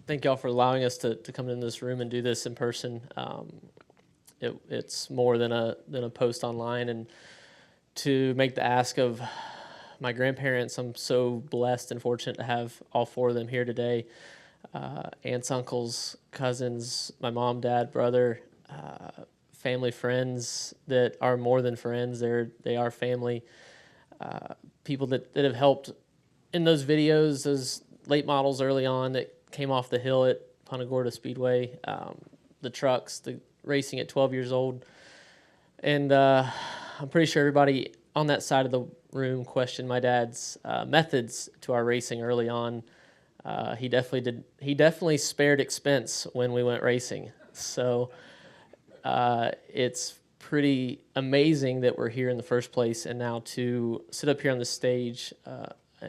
thank y'all for allowing us to come in this room and do this in person. It's more than a post online, and to make the ask of my grandparents, I'm so blessed and fortunate to have all four of them here today. Aunts, uncles, cousins, my mom, dad, brother, family, friends that are more than friends. They are family. People that have helped in those videos, those late models early on that came off the hill at Punta Gorda Speedway, the trucks, the racing at 12 years old. And I'm pretty sure everybody on that side of the room questioned my dad's methods to our racing early on. He definitely spared expense when we went racing. So it's pretty amazing that we're here in the first place, and now to sit up here on the stage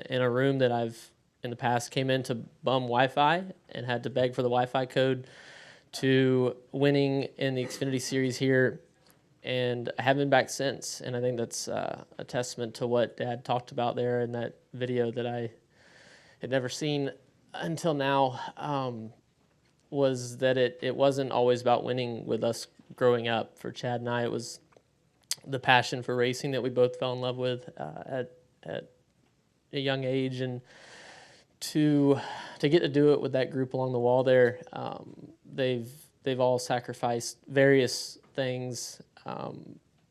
in a room that I've in the past came in to bum Wi-Fi and had to beg for the Wi-Fi code, to winning in the Xfinity Series here, and I haven't been back since. And I think that's a testament to what Dad talked about there in that video that I had never seen until now, was that it wasn't always about winning with us growing up. For Chad and I, it was the passion for racing that we both fell in love with at a young age, and to get to do it with that group along the wall there. They've all sacrificed various things,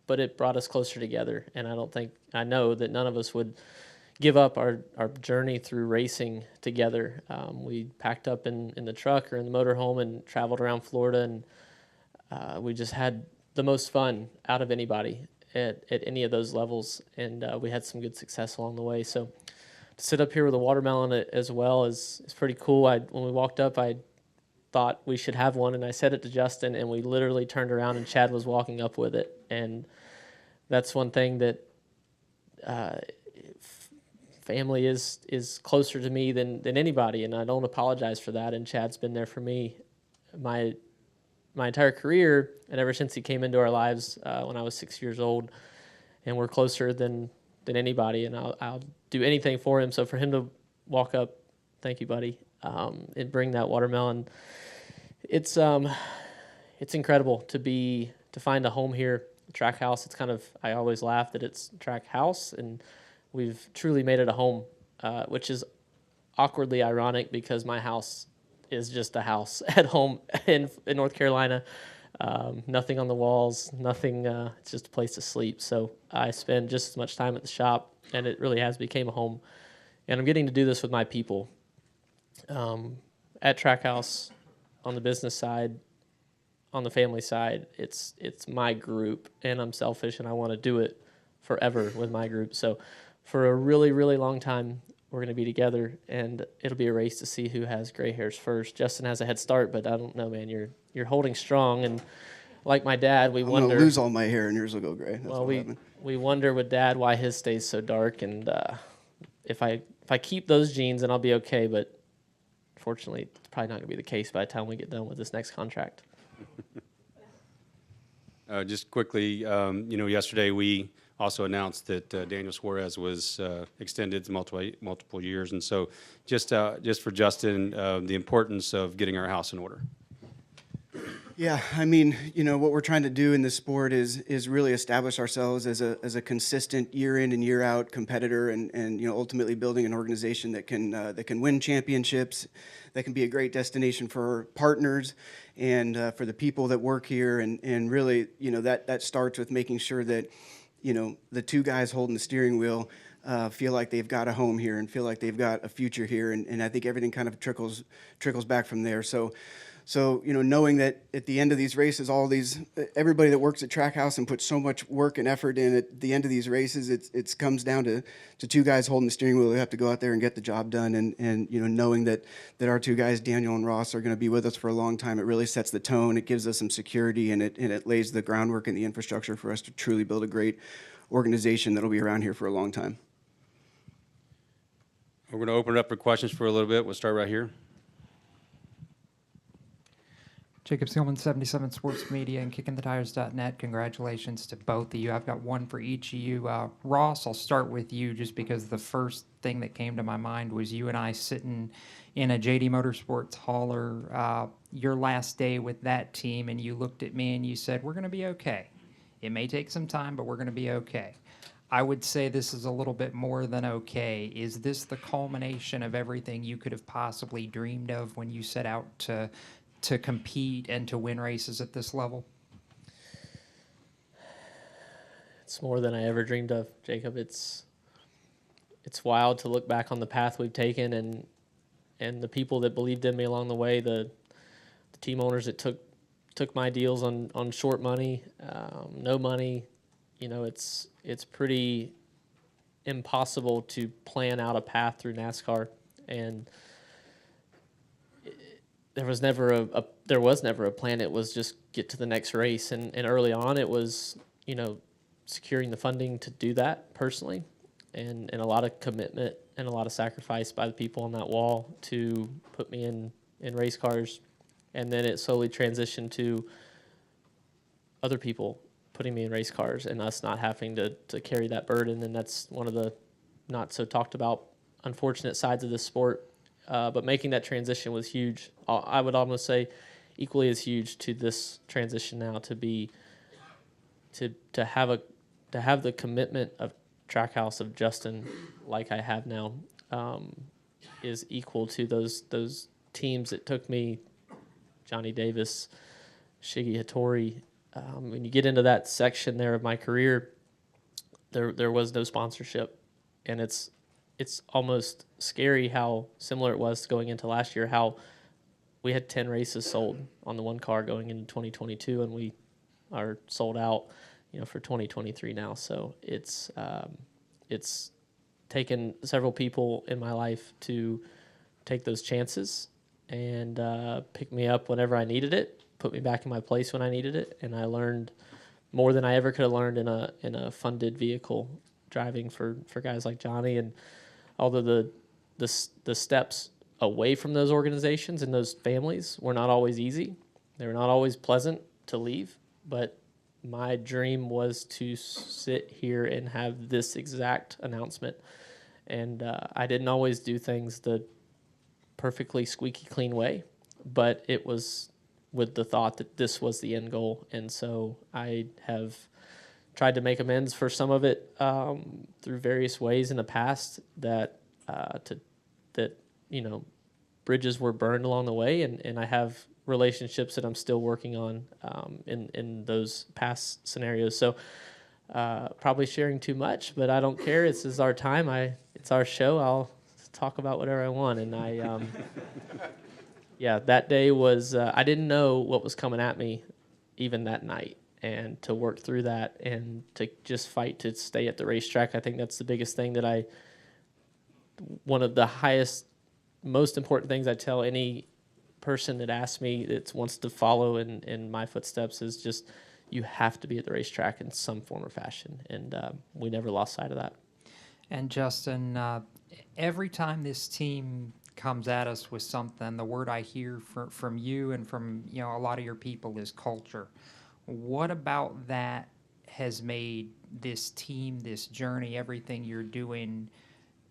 but it brought us closer together. And I know that none of us would give up our journey through racing together. We packed up in the truck or in the motorhome and traveled around Florida, and we just had the most fun out of anybody at any of those levels, and we had some good success along the way. So to sit up here with a watermelon as well is pretty cool. When we walked up, I thought we should have one, and I said it to Justin, and we literally turned around and Chad was walking up with it. And that's one thing that family is closer to me than anybody, and I don't apologize for that. And Chad's been there for me my entire career, and ever since he came into our lives when I was 6 years old, and we're closer than anybody, and I'll do anything for him. So for him to walk up, thank you, buddy, and bring that watermelon, it's incredible to find a home here, Trackhouse. It's kind of, I always laugh that it's Trackhouse, and we've truly made it a home, which is awkwardly ironic because my house is just a house at home in North Carolina. Nothing on the walls, nothing, it's just a place to sleep. So I spend just as much time at the shop, and it really has become a home. And I'm getting to do this with my people. At Trackhouse, on the business side, on the family side, it's my group, and I'm selfish, and I want to do it forever with my group. So for a really, really long time, we're going to be together, and it'll be a race to see who has gray hairs first. Justin has a head start, but I don't know, man. You're holding strong, and like my dad, we wonder. I'm gonna lose all my hair, and yours will go gray. That's well, we wonder with Dad why his stays so dark, and if I keep those genes, then I'll be okay. But fortunately, it's probably not going to be the case by the time we get done with this next contract. Just quickly, yesterday we also announced that Daniel Suarez was extended to multiple years, and so just for Justin, the importance of getting our house in order. Yeah, I mean, what we're trying to do in this sport is really establish ourselves as a consistent year in and year out competitor, and ultimately building an organization that can win championships, that can be a great destination for partners and for the people that work here, and really, that starts with making sure that the two guys holding the steering wheel feel like they've got a home here and feel like they've got a future here, and I think everything kind of trickles back from there. So knowing that at the end of these races, everybody that works at Trackhouse and puts so much work and effort in at the end of these races, it comes down to two guys holding the steering wheel who have to go out there and get the job done. And knowing that our two guys, Daniel and Ross, are going to be with us for a long time, it really sets the tone. It gives us some security, and it lays the groundwork and the infrastructure for us to truly build a great organization that'll be around here for a long time. We're going to open it up for questions for a little bit. We'll start right here. Jacob Seelman, 77 Sports Media and KickingTheTires.net. Congratulations to both of you. I've got one for each of you. Ross, I'll start with you just because the first thing that came to my mind was you and I sitting in a JD Motorsports hauler your last day with that team, and you looked at me and you said, we're going to be okay. It may take some time, but we're going to be okay. I would say this is a little bit more than okay. Is this the culmination of everything you could have possibly dreamed of when you set out to compete and to win races at this level? It's more than I ever dreamed of, Jacob. It's wild to look back on the path we've taken and the people that believed in me along the way, the team owners that took my deals on short money, no money. You know, it's pretty impossible to plan out a path through NASCAR, and there was never a plan. It was just get to the next race, and early on it was, you know, securing the funding to do that personally, and a lot of commitment and a lot of sacrifice by the people on that wall to put me in race cars, and then it slowly transitioned to other people putting me in race cars and us not having to carry that burden. And that's one of the not so talked about unfortunate sides of this sport. But making that transition was huge. I would almost say equally as huge to this transition now, to have the commitment of Trackhouse, of Justin, like I have now, is equal to those teams that took me, Johnny Davis, Shiggy Hattori. When you get into that section there of my career, there was no sponsorship, and it's almost scary how similar it was going into last year, how we had 10 races sold on the one car going into 2022, and we are sold out, you know, for 2023 now. So it's taken several people in my life to take those chances and pick me up whenever I needed it, put me back in my place when I needed it, and I learned more than I ever could have learned in a funded vehicle driving for guys like Johnny. And although the steps away from those organizations and those families were not always easy, they were not always pleasant to leave, but my dream was to sit here and have this exact announcement. And I didn't always do things the perfectly squeaky clean way, but it was with the thought that this was the end goal. And so I have tried to make amends for some of it through various ways in the past that you know, bridges were burned along the way, and I have relationships that I'm still working on in those past scenarios. So probably sharing too much, but I don't care. This is our time. It's our show. I'll talk about whatever I want. And yeah, that day was, I didn't know what was coming at me even that night. And to work through that and to just fight to stay at the racetrack, I think that's the biggest thing that one of the highest, most important things I tell any person that asks me that wants to follow in my footsteps is just, you have to be at the racetrack in some form or fashion. And we never lost sight of that. And Justin, every time this team comes at us with something, the word I hear from you and from, you know, a lot of your people is culture. What about that has made this team, this journey, everything you're doing,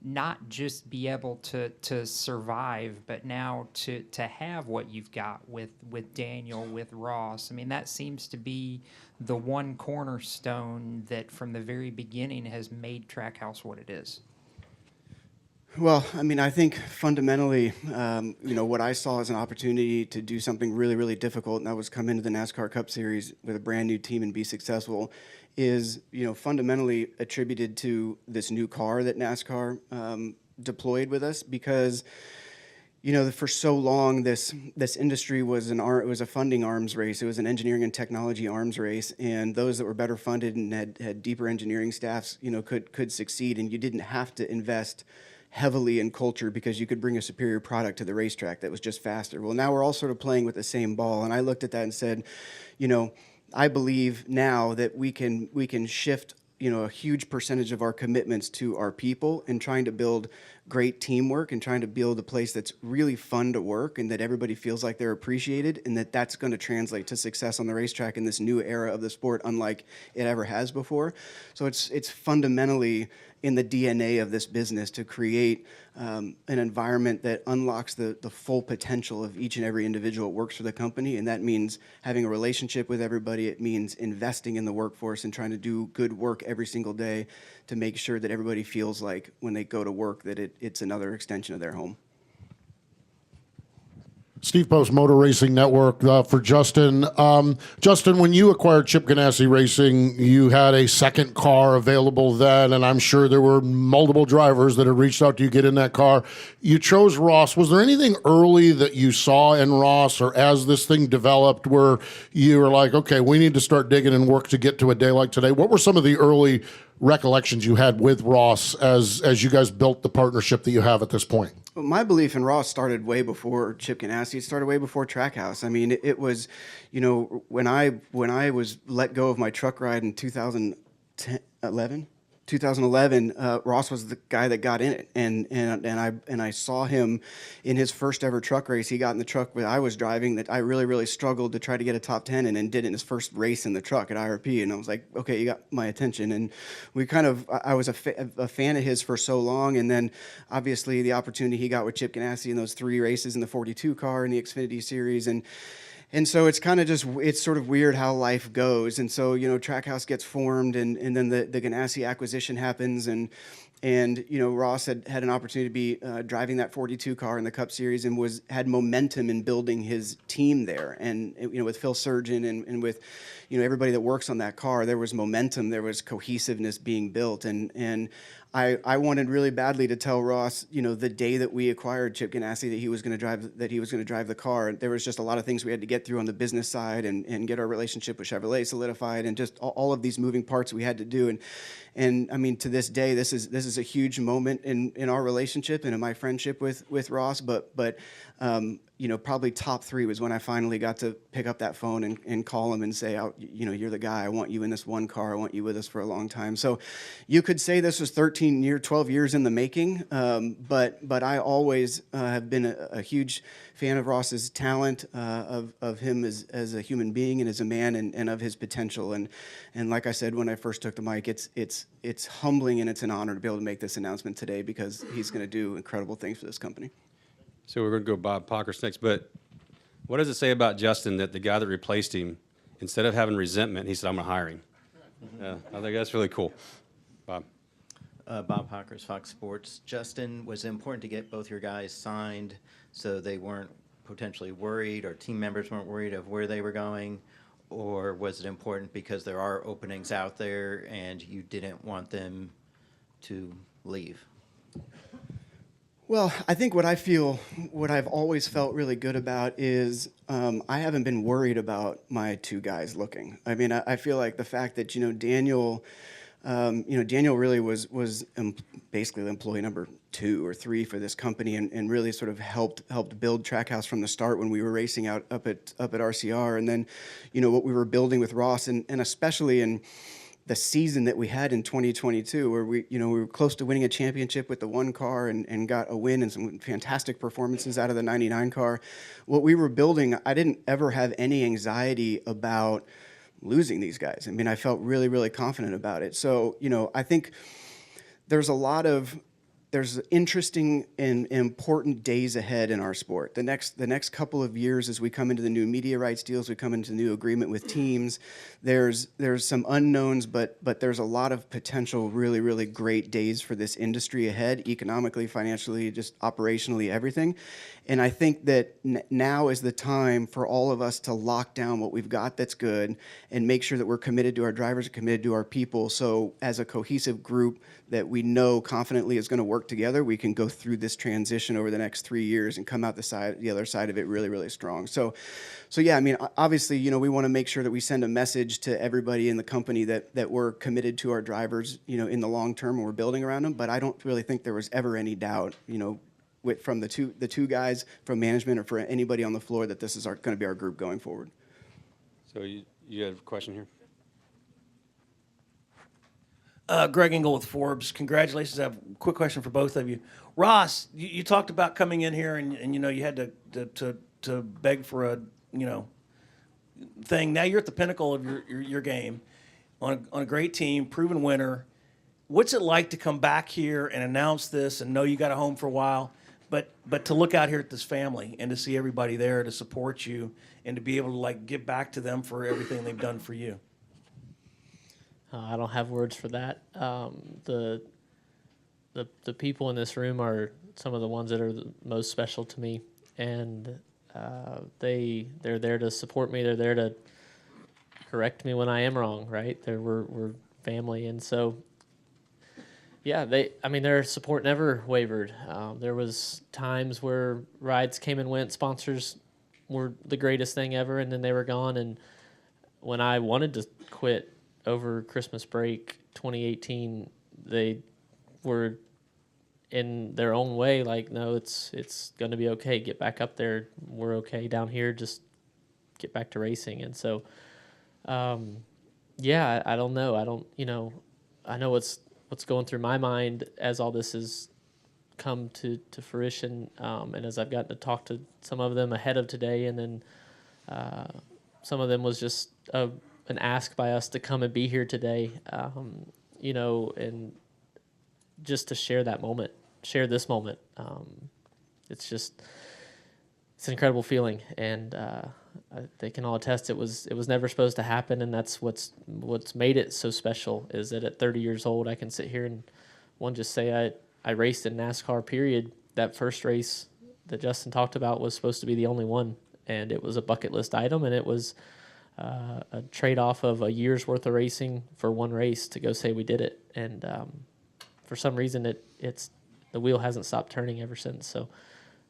not just be able to survive, but now to have what you've got with Daniel, with Ross? I mean, that seems to be the one cornerstone that from the very beginning has made Trackhouse what it is. Well, I mean, I think fundamentally, you know, what I saw as an opportunity to do something really, really difficult, and that was come into the NASCAR Cup Series with a brand new team and be successful, is, you know, fundamentally attributed to this new car that NASCAR deployed with us. Because, you know, for so long, this industry was it was a funding arms race. It was an engineering and technology arms race, and those that were better funded and had deeper engineering staffs, you know, could succeed, and you didn't have to invest heavily in culture because you could bring a superior product to the racetrack that was just faster. Well, now we're all sort of playing with the same ball, and I looked at that and said, you know, I believe now that we can shift, you know, a huge percentage of our commitments to our people and trying to build great teamwork and trying to build a place that's really fun to work and that everybody feels like they're appreciated, and that's going to translate to success on the racetrack in this new era of the sport, unlike it ever has before. So it's fundamentally in the DNA of this business to create an environment that unlocks the full potential of each and every individual that works for the company. And that means having a relationship with everybody. It means investing in the workforce and trying to do good work every single day to make sure that everybody feels like when they go to work that it's another extension of their home. Steve Post, Motor Racing Network, for Justin. Justin, when you acquired Chip Ganassi Racing, you had a second car available then, and I'm sure there were multiple drivers that had reached out to you to get in that car. You chose Ross. Was there anything early that you saw in Ross, or as this thing developed, where you were like, okay, we need to start digging and work to get to a day like today? What were some of the early recollections you had with Ross as you guys built the partnership that you have at this point? Well, my belief in Ross started way before Chip Ganassi. It started way before Trackhouse. I mean, it was, you know, when I was let go of my truck ride in 2011, Ross was the guy that got in it, and I saw him in his first ever truck race. He got in the truck that I was driving that I really struggled to try to get a top 10 and did it in his first race in the truck at IRP. And I was like, okay, you got my attention. And I was a fan of his for so long, and then obviously the opportunity he got with Chip Ganassi in those 3 races in the 42 car in the Xfinity Series, and so it's kind of just, it's sort of weird how life goes. And so, you know, Trackhouse gets formed, and then the Ganassi acquisition happens, and you know, Ross had an opportunity to be driving that 42 car in the Cup Series and had momentum in building his team there. And, you know, with Phil Surgeon and with, you know, everybody that works on that car, there was momentum, there was cohesiveness being built. And I wanted really badly to tell Ross, you know, the day that we acquired Chip Ganassi that he was going to drive the car. There was just a lot of things we had to get through on the business side and get our relationship with Chevrolet solidified, and just all of these moving parts we had to do. And I mean, to this day, this is a huge moment in our relationship and in my friendship with Ross. But you know, probably top 3 was when I finally got to pick up that phone and call him and say, oh, you know, you're the guy. I want you in this one car. I want you with us for a long time. So you could say this was 12 years in the making. But I always have been a huge fan of Ross's talent, of him as a human being and as a man, and of his potential. And like I said, when I first took the mic, it's humbling and it's an honor to be able to make this announcement today, because he's going to do incredible things for this company. So we're going to go Bob Pockers next. But what does it say about Justin that the guy that replaced him, instead of having resentment, he said, I'm going to hire him? I think that's really cool. Bob. Bob Pockers, Fox Sports. Justin, was it important to get both your guys signed so they weren't potentially worried, or team members weren't worried of where they were going? Or was it important because there are openings out there and you didn't want them to leave? Well, I think what I've always felt really good about is I haven't been worried about my 2 guys looking. I mean, I feel like the fact that, you know, Daniel really was basically employee number 2 or 3 for this company, and really sort of helped build Trackhouse from the start when we were racing up at RCR, and then, you know, what we were building with Ross, and especially in the season that we had in 2022, where we were close to winning a championship with the 1 car and got a win and some fantastic performances out of the 99 car. What we were building, I didn't ever have any anxiety about losing these guys. I mean, I felt really confident about it. So, you know, I think there's interesting and important days ahead in our sport. The next couple of years, as we come into the new media rights deals, we come into the new agreement with teams. There's some unknowns, but there's a lot of potential really great days for this industry ahead, economically, financially, just operationally, everything. And I think that now is the time for all of us to lock down what we've got that's good and make sure that we're committed to our drivers, committed to our people. So as a cohesive group that we know confidently is going to work together, we can go through this transition over the next 3 years and come out the other side of it really strong. So yeah, I mean, obviously, you know, we want to make sure that we send a message to everybody in the company that we're committed to our drivers, you know, in the long term, and we're building around them. But I don't really think there was ever any doubt, you know, from the two guys, from management, or for anybody on the floor, that this is going to be our group going forward. So you have a question here? Greg Engel with Forbes. Congratulations. I have a quick question for both of you. Ross, you talked about coming in here and you know you had to beg for a thing. Now you're at the pinnacle of your game on a great team, proven winner. What's it like to come back here and announce this and know you got a home for a while, but to look out here at this family and to see everybody there to support you and to be able to like give back to them for everything they've done for you? I don't have words for that. The people in this room are some of the ones that are the most special to me, and they're there to support me. They're there to correct me when I am wrong. Right? We're family, and so yeah, their support never wavered. There was times where rides came and went, sponsors were the greatest thing ever, and then they were gone. And when I wanted to quit over Christmas break 2018, they were in their own way like, no, it's going to be okay. Get back up there. We're okay down here. Just get back to racing. And so, yeah, I don't know. I know what's going through my mind as all this has come to fruition. And as I've gotten to talk to some of them ahead of today, and then some of them was just an ask by us to come and be here today, and just to share this moment. It's an incredible feeling, and they can all attest it was never supposed to happen, and that's what's made it so special, is that at 30 years old I can sit here and just say I raced in NASCAR, period. That first race that Justin talked about was supposed to be the only one, and it was a bucket list item, and it was a trade-off of a year's worth of racing for one race to go say we did it. And for some reason, it's the wheel hasn't stopped turning ever since. So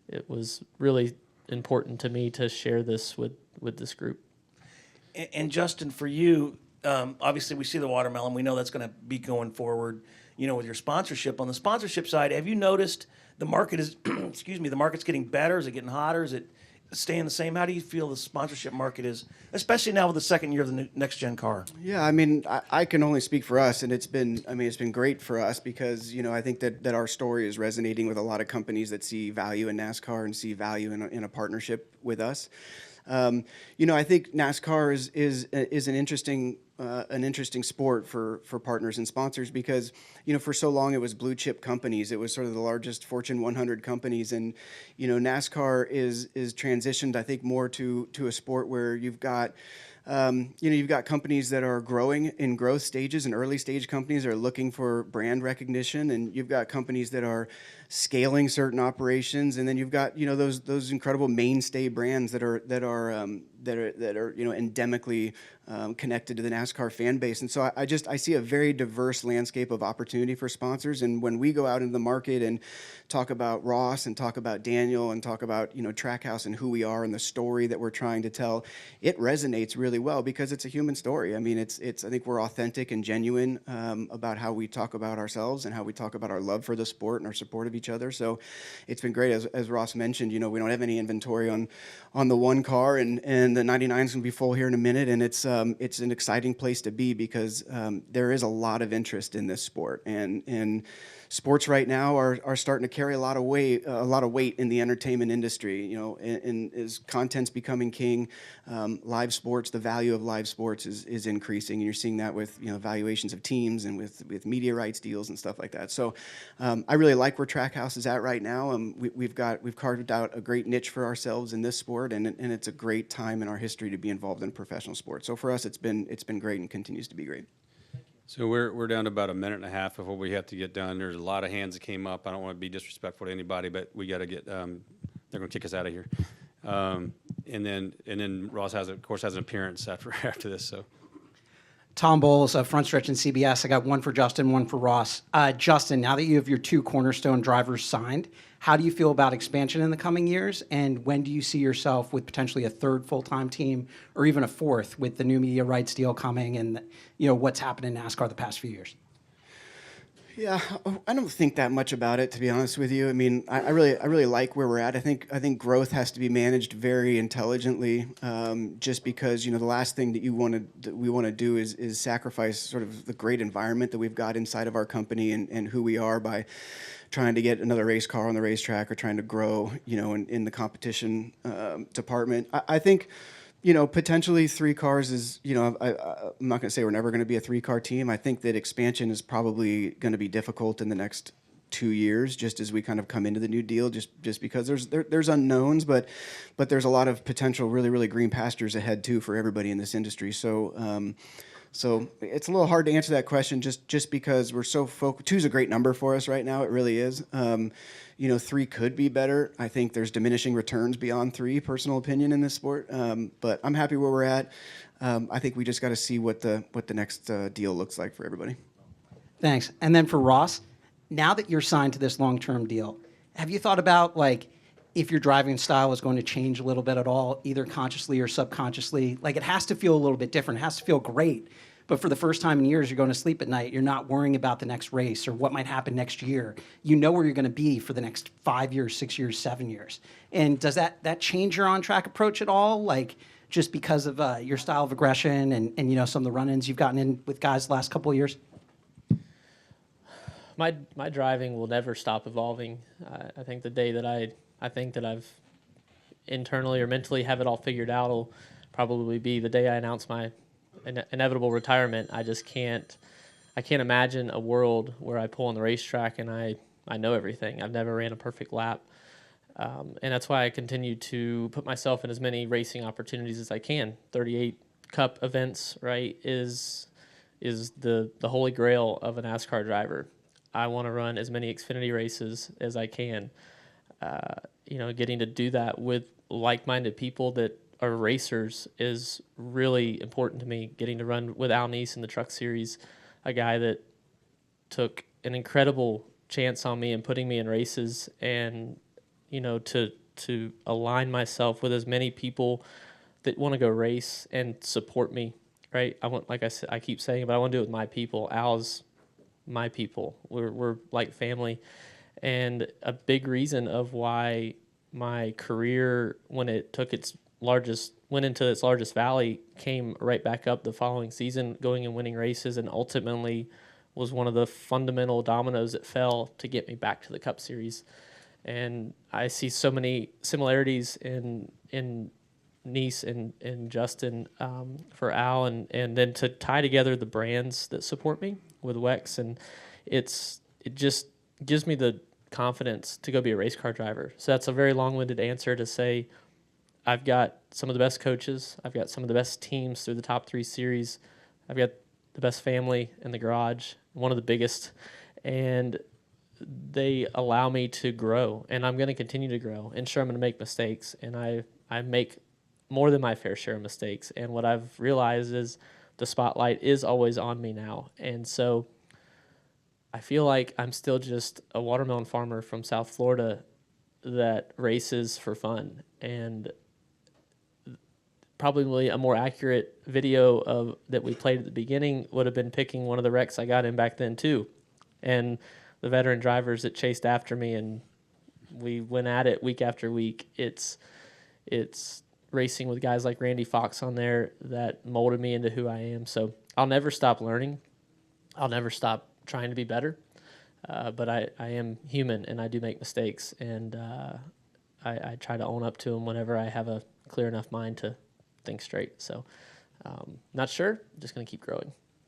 it was really important to me to share this with this group. And Justin, for you, obviously we see the watermelon. We know that's going to be going forward, with your sponsorship. On the sponsorship side, have you noticed the market is, the market's getting better? Is it getting hotter? Is it staying the same? How do you feel the sponsorship market is, especially now with the second year of the next gen car? Yeah, I can only speak for us, and it's been great for us because, I think that our story is resonating with a lot of companies that see value in NASCAR and see value in a partnership with us. I think NASCAR is an interesting sport for partners and sponsors because, for so long it was blue chip companies. It was sort of the largest Fortune 100 companies. And, NASCAR is transitioned, I think, more to a sport where you've got companies that are growing in growth stages, and early stage companies are looking for brand recognition, and you've got companies that are scaling certain operations, and then you've got those incredible mainstay brands that are endemically connected to the NASCAR fan base. And so I see a very diverse landscape of opportunity for sponsors. And when we go out into the market and talk about Ross and talk about Daniel and talk about Trackhouse and who we are and the story that we're trying to tell, it resonates really well because it's a human story. I think we're authentic and genuine about how we talk about ourselves and how we talk about our love for the sport and our support of each other. So it's been great. As Ross mentioned, we don't have any inventory on the one car, and the 99 is going to be full here in a minute, and it's an exciting place to be because there is a lot of interest in this sport, and sports right now are starting to carry a lot of weight in the entertainment industry. And as content's becoming king, live sports, the value of live sports is increasing, and you're seeing that with valuations of teams and with media rights deals and stuff like that. So I really like where Trackhouse is at right now. We've carved out a great niche for ourselves in this sport, and it's a great time in our history to be involved in professional sports. So for us, it's been great and continues to be great. So we're down to about a minute and a half of what we have to get done. There's a lot of hands that came up. I don't want to be disrespectful to anybody, but we got to get. They're going to kick us out of here. And then Ross has an appearance after this. So. Tom Bowles of Front Stretch and CBS. I got one for Justin, one for Ross. Justin, now that you have your two cornerstone drivers signed, how do you feel about expansion in the coming years? And when do you see yourself with potentially a third full-time team or even a fourth with the new media rights deal coming and what's happened in NASCAR the past few years? Yeah, I don't think that much about it, to be honest with you. I mean, I really like where we're at. I think growth has to be managed very intelligently. Just because the last thing that we want to do is sacrifice sort of the great environment that we've got inside of our company and who we are by trying to get another race car on the racetrack or trying to grow, in the competition department. I think. Potentially 3 cars is, I'm not going to say we're never going to be a 3-car team. I think that expansion is probably going to be difficult in the next 2 years, just as we kind of come into the new deal, just because there's unknowns, but there's a lot of potential really green pastures ahead too for everybody in this industry. So it's a little hard to answer that question just because we're so focused. 2's a great number for us right now. It really is. 3 could be better. I think there's diminishing returns beyond 3, personal opinion in this sport. But I'm happy where we're at. I think we just got to see what the next deal looks like for everybody. Thanks. And then for Ross, now that you're signed to this long-term deal, have you thought about if your driving style is going to change a little bit at all, either consciously or subconsciously? It has to feel a little bit different. It has to feel great. But for the first time in years, you're going to sleep at night. You're not worrying about the next race or what might happen next year. You know where you're going to be for the next 5 years, 6 years, 7 years. And does that change your on-track approach at all? Just because of your style of aggression and some of the run-ins you've gotten in with guys the last couple of years? My driving will never stop evolving. I think the day that I think that I've internally or mentally have it all figured out will probably be the day I announce my inevitable retirement. I can't imagine a world where I pull on the racetrack and I know everything. I've never ran a perfect lap. And that's why I continue to put myself in as many racing opportunities as I can. 38 Cup events, right, is the holy grail of a NASCAR driver. I want to run as many Xfinity races as I can. Getting to do that with like-minded people that are racers is really important to me. Getting to run with Al Neese in the Truck Series, a guy that took an incredible chance on me and putting me in races, and to align myself with as many people that want to go race and support me. Right? Like I said, I keep saying, but I want to do it with my people. Al's my people. We're like family, and a big reason of why my career, when it went into its largest valley, came right back up the following season, going and winning races, and ultimately was one of the fundamental dominoes that fell to get me back to the Cup Series. And I see so many similarities in Neese and Justin for Al, and then to tie together the brands that support me with WEX, and it just gives me the confidence to go be a race car driver. So that's a very long-winded answer to say I've got some of the best coaches. I've got some of the best teams through the top 3 series. I've got the best family in the garage, one of the biggest, and they allow me to grow, and I'm going to continue to grow. And sure, I'm going to make mistakes, and I make more than my fair share of mistakes. And what I've realized is the spotlight is always on me now. And so I feel like I'm still just a watermelon farmer from South Florida that races for fun. And probably a more accurate video of that we played at the beginning would have been picking one of the wrecks I got in back then too. And the veteran drivers that chased after me, and we went at it week after week. It's racing with guys like Randy Fox on there that molded me into who I am. So I'll never stop learning. I'll never stop trying to be better. But I am human, and I do make mistakes, and I try to own up to them whenever I have a clear enough mind to think straight. So not sure, just going to keep growing.